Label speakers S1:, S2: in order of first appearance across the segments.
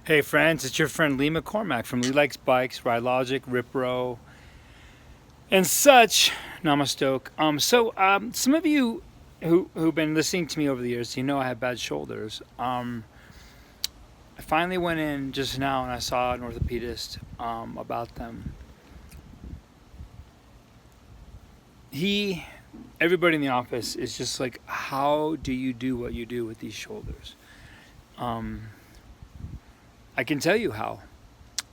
S1: Hey friends, it's your friend Lee McCormack from Lee Likes Bikes, RideLogic, Ripro, and such. Namastoke. Some of you who've been listening to me over the years, you know I have bad shoulders. I finally went in just now and I saw an orthopedist about them. He, everybody in the office is just like, how do you do what you do with these shoulders? Um, I can tell you how.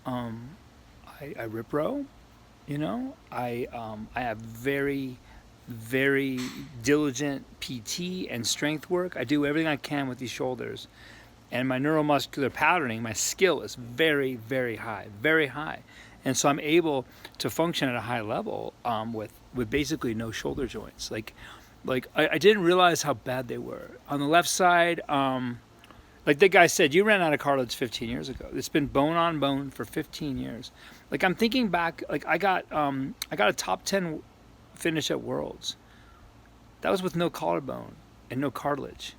S1: Um, I Ripro. I have very diligent PT and strength work. I do everything I can with these shoulders, and my neuromuscular patterning, my skill is very high, very high, and so I'm able to function at a high level with basically no shoulder joints. I didn't realize how bad they were on the left side. Like the guy said, you ran out of cartilage 15 years ago. It's been bone on bone for 15 years. Like I'm thinking back, like I got a top 10 finish at Worlds. That was with no collarbone and no cartilage.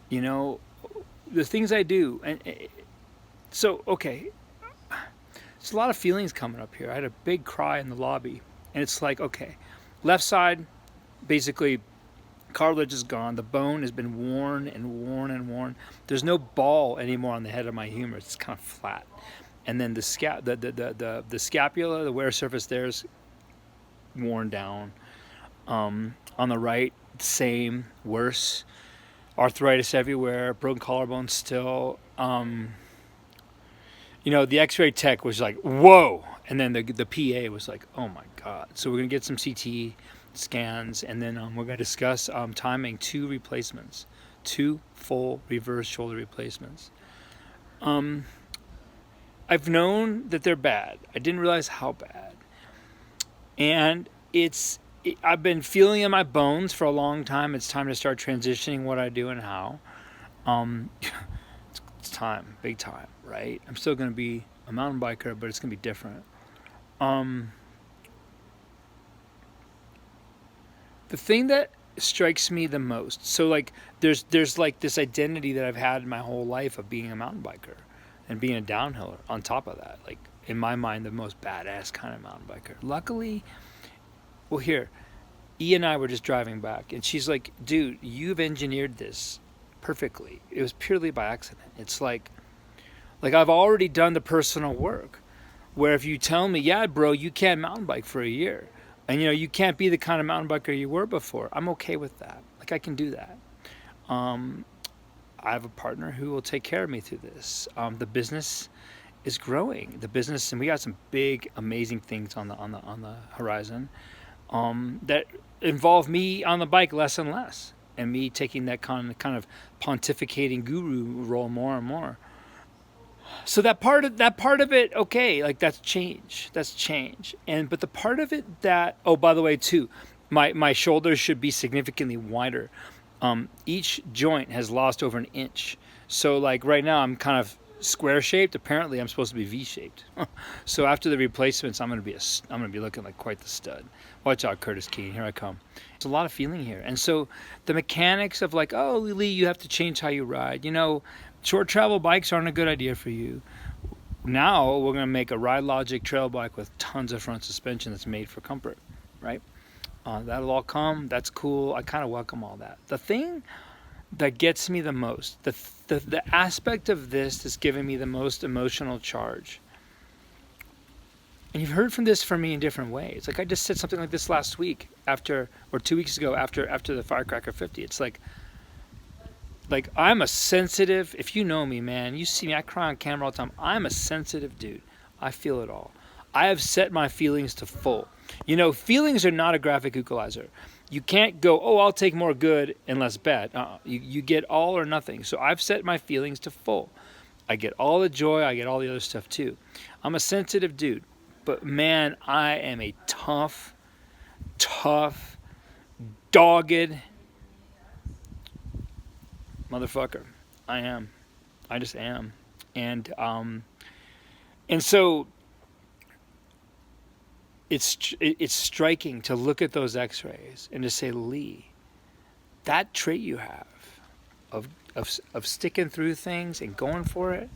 S1: You know, the things I do, and so okay, there's a lot of feelings coming up here. I had a big cry in the lobby, and it's like okay, left side, basically cartilage is gone. The bone has been worn and worn and worn. There's no ball anymore on the head of my humerus. It's kind of flat. And then the scapula, the wear surface there is worn down. On the right, same, worse. Arthritis everywhere. Broken collarbone still. The X-ray tech was like, whoa, and then the PA was like, oh my god. So we're gonna get some CT scans, and then we're gonna discuss timing two full reverse shoulder replacements. I've known that they're bad. I didn't realize how bad, and I've been feeling in my bones for a long time. It's time to start transitioning what I do and how. Um, it's time, big time, right? I'm still going to be a mountain biker, but it's going to be different. Um, the thing that strikes me the most, so like there's like this identity that I've had my whole life of being a mountain biker and being a downhiller on top of that, like in my mind the most badass kind of mountain biker. Luckily, well here, E and I were just driving back and she's like, dude, you've engineered this perfectly. It was purely by accident. It's like I've already done the personal work where if you tell me, yeah, bro, you can't mountain bike for a year, and you can't be the kind of mountain biker you were before, I'm okay with that. Like I can do that. Um, I have a partner who will take care of me through this. The business is growing. The business, and we got some big, amazing things on the horizon that involve me on the bike less and less, and me taking that kind of pontificating guru role more and more. So that part of it, okay, like that's change, and but the part of it that, oh, by the way, too, my shoulders should be significantly wider. Each joint has lost over an inch, so like right now I'm kind of square shaped. Apparently I'm supposed to be V shaped. So after the replacements, I'm gonna be looking like quite the stud. Watch out, Curtis Keene, here I come. There's a lot of feeling here, and so the mechanics of like, oh, Lee, you have to change how you ride. Short travel bikes aren't a good idea for you. Now we're gonna make a RideLogic trail bike with tons of front suspension that's made for comfort, right? That'll all come. That's cool. I kind of welcome all that. The thing that gets me the most, the aspect of this that's giving me the most emotional charge, and you've heard from this from me in different ways. Like I just said something like this last week or 2 weeks ago after the Firecracker 50. It's like I'm a sensitive, if you know me, man, you see me, I cry on camera all the time. I'm a sensitive dude. I feel it all. I have set my feelings to full. Feelings are not a graphic equalizer. You can't go, oh, I'll take more good and less bad. You get all or nothing. So I've set my feelings to full. I get all the joy. I get all the other stuff too. I'm a sensitive dude. But man, I am a tough, dogged motherfucker. I am. I just am. And so it's striking to look at those X-rays and to say, Lee, that trait you have of sticking through things and going for it,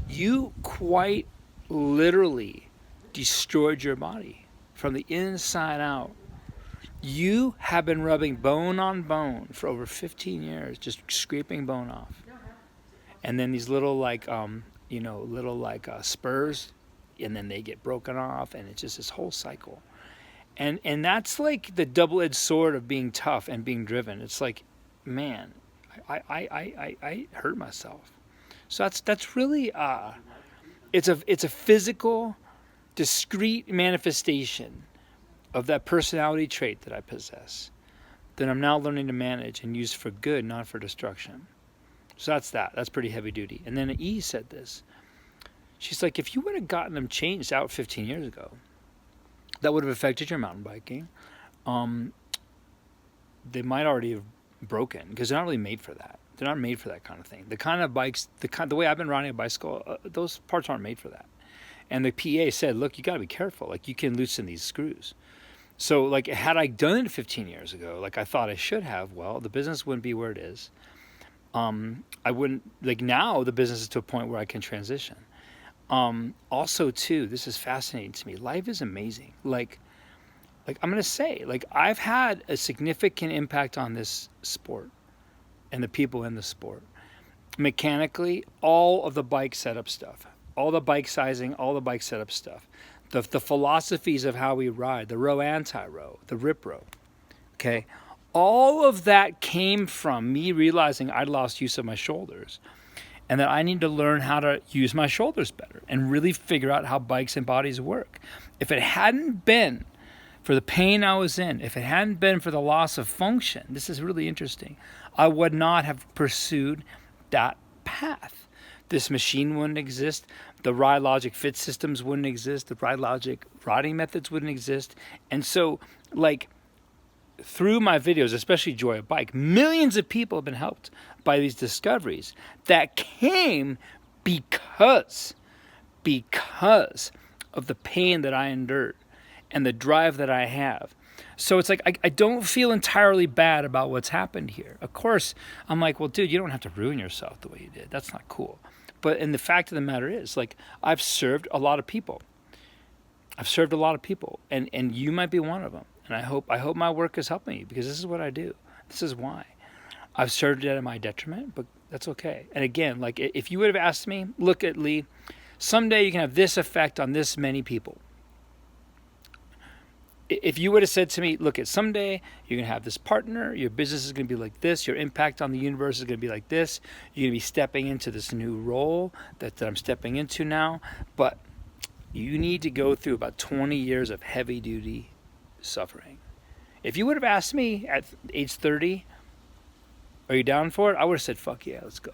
S1: you quite literally destroyed your body from the inside out. You have been rubbing bone on bone for over 15 years, just scraping bone off. And then these little spurs, and then they get broken off, and it's just this whole cycle. And that's like the double-edged sword of being tough and being driven. It's like, man, I hurt myself. So that's really it's a physical, discrete manifestation of that personality trait that I possess, that I'm now learning to manage and use for good, not for destruction. So that's pretty heavy duty. And then E said this. She's like, if you would have gotten them changed out 15 years ago, that would have affected your mountain biking. They might already have broken because they're not really made for that. They're not made for that kind of thing. The kind of bikes, the way I've been riding a bicycle, those parts aren't made for that. And the PA said, look, you got to be careful. Like, you can loosen these screws. So, like, had I done it 15 years ago, like I thought I should have, well, the business wouldn't be where it is. I wouldn't, like, now the business is to a point where I can transition. Also, too, this is fascinating to me. Life is amazing. Like I'm going to say, like, I've had a significant impact on this sport and the people in the sport. Mechanically, all of the bike setup stuff, all the bike sizing, all the bike setup stuff, the philosophies of how we ride, the row anti-row, the rip row, okay? All of that came from me realizing I'd lost use of my shoulders and that I need to learn how to use my shoulders better and really figure out how bikes and bodies work. If it hadn't been for the pain I was in, if it hadn't been for the loss of function, this is really interesting, I would not have pursued that path. This machine wouldn't exist. The RideLogic fit systems wouldn't exist. The RideLogic riding methods wouldn't exist. And so, like, through my videos, especially Joy of Bike, millions of people have been helped by these discoveries that came because of the pain that I endured and the drive that I have. So it's like, I don't feel entirely bad about what's happened here. Of course, I'm like, well, dude, you don't have to ruin yourself the way you did. That's not cool. And the fact of the matter is, like, I've served a lot of people. And you might be one of them. And I hope my work is helping you, because this is what I do. This is why. I've served it at my detriment, but that's okay. And again, like, if you would have asked me, look at Lee, someday you can have this effect on this many people. If you would have said to me, look, at someday you're going to have this partner, your business is going to be like this, your impact on the universe is going to be like this, you're going to be stepping into this new role that I'm stepping into now, but you need to go through about 20 years of heavy duty suffering. If you would have asked me at age 30, are you down for it? I would have said, fuck yeah, let's go.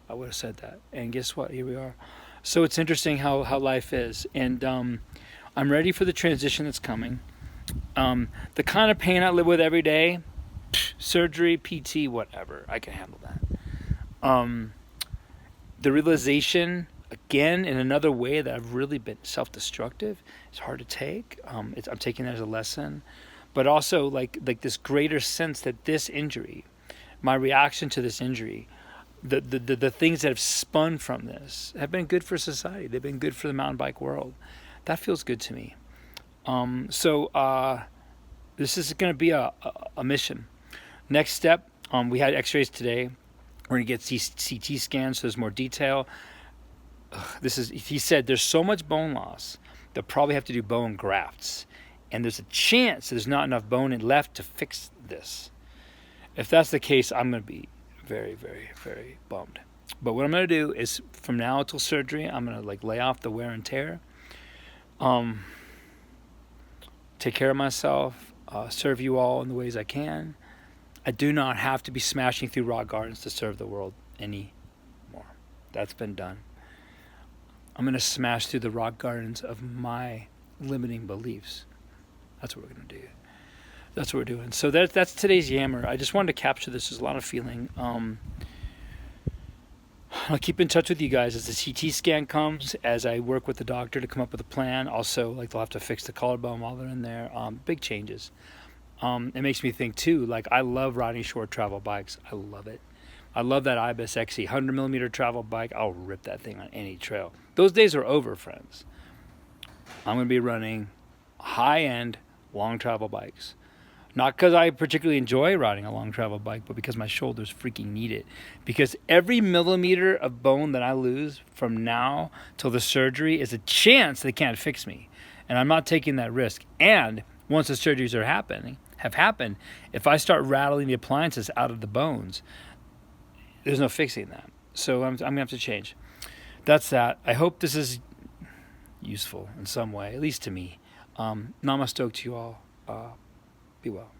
S1: I would have said that. And guess what? Here we are. So it's interesting how life is. And I'm ready for the transition that's coming. The kind of pain I live with every day, surgery, PT, whatever, I can handle that. The realization, again, in another way that I've really been self-destructive, it's hard to take. I'm taking that as a lesson. But also like this greater sense that this injury, my reaction to this injury, the things that have spun from this have been good for society. They've been good for the mountain bike world. That feels good to me. So this is going to be a mission. Next step, we had x-rays today. We're going to get CT scans, so there's more detail. He said there's so much bone loss, they'll probably have to do bone grafts. And there's a chance there's not enough bone left to fix this. If that's the case, I'm going to be very, very, very bummed. But what I'm going to do is, from now until surgery, I'm going to like lay off the wear and tear. Take care of myself, serve you all in the ways I can. I do not have to be smashing through rock gardens to serve the world anymore. That's been done. I'm going to smash through the rock gardens of my limiting beliefs. That's what we're going to do. That's what we're doing. So that's today's yammer. I just wanted to capture this. There's a lot of feeling. I'll keep in touch with you guys as the CT scan comes, as I work with the doctor to come up with a plan. Also, like, they'll have to fix the collarbone while they're in there. Big changes. It makes me think too, like, I love riding short travel bikes. I love it. I love that Ibis XE 100 millimeter travel bike. I'll rip that thing on any trail. Those days are over, friends. I'm going to be running high-end long travel bikes. Not because I particularly enjoy riding a long travel bike, but because my shoulders freaking need it. Because every millimeter of bone that I lose from now till the surgery is a chance they can't fix me. And I'm not taking that risk. And once the surgeries have happened, if I start rattling the appliances out of the bones, there's no fixing that. So I'm going to have to change. That's that. I hope this is useful in some way, at least to me. Namaste to you all. Be well.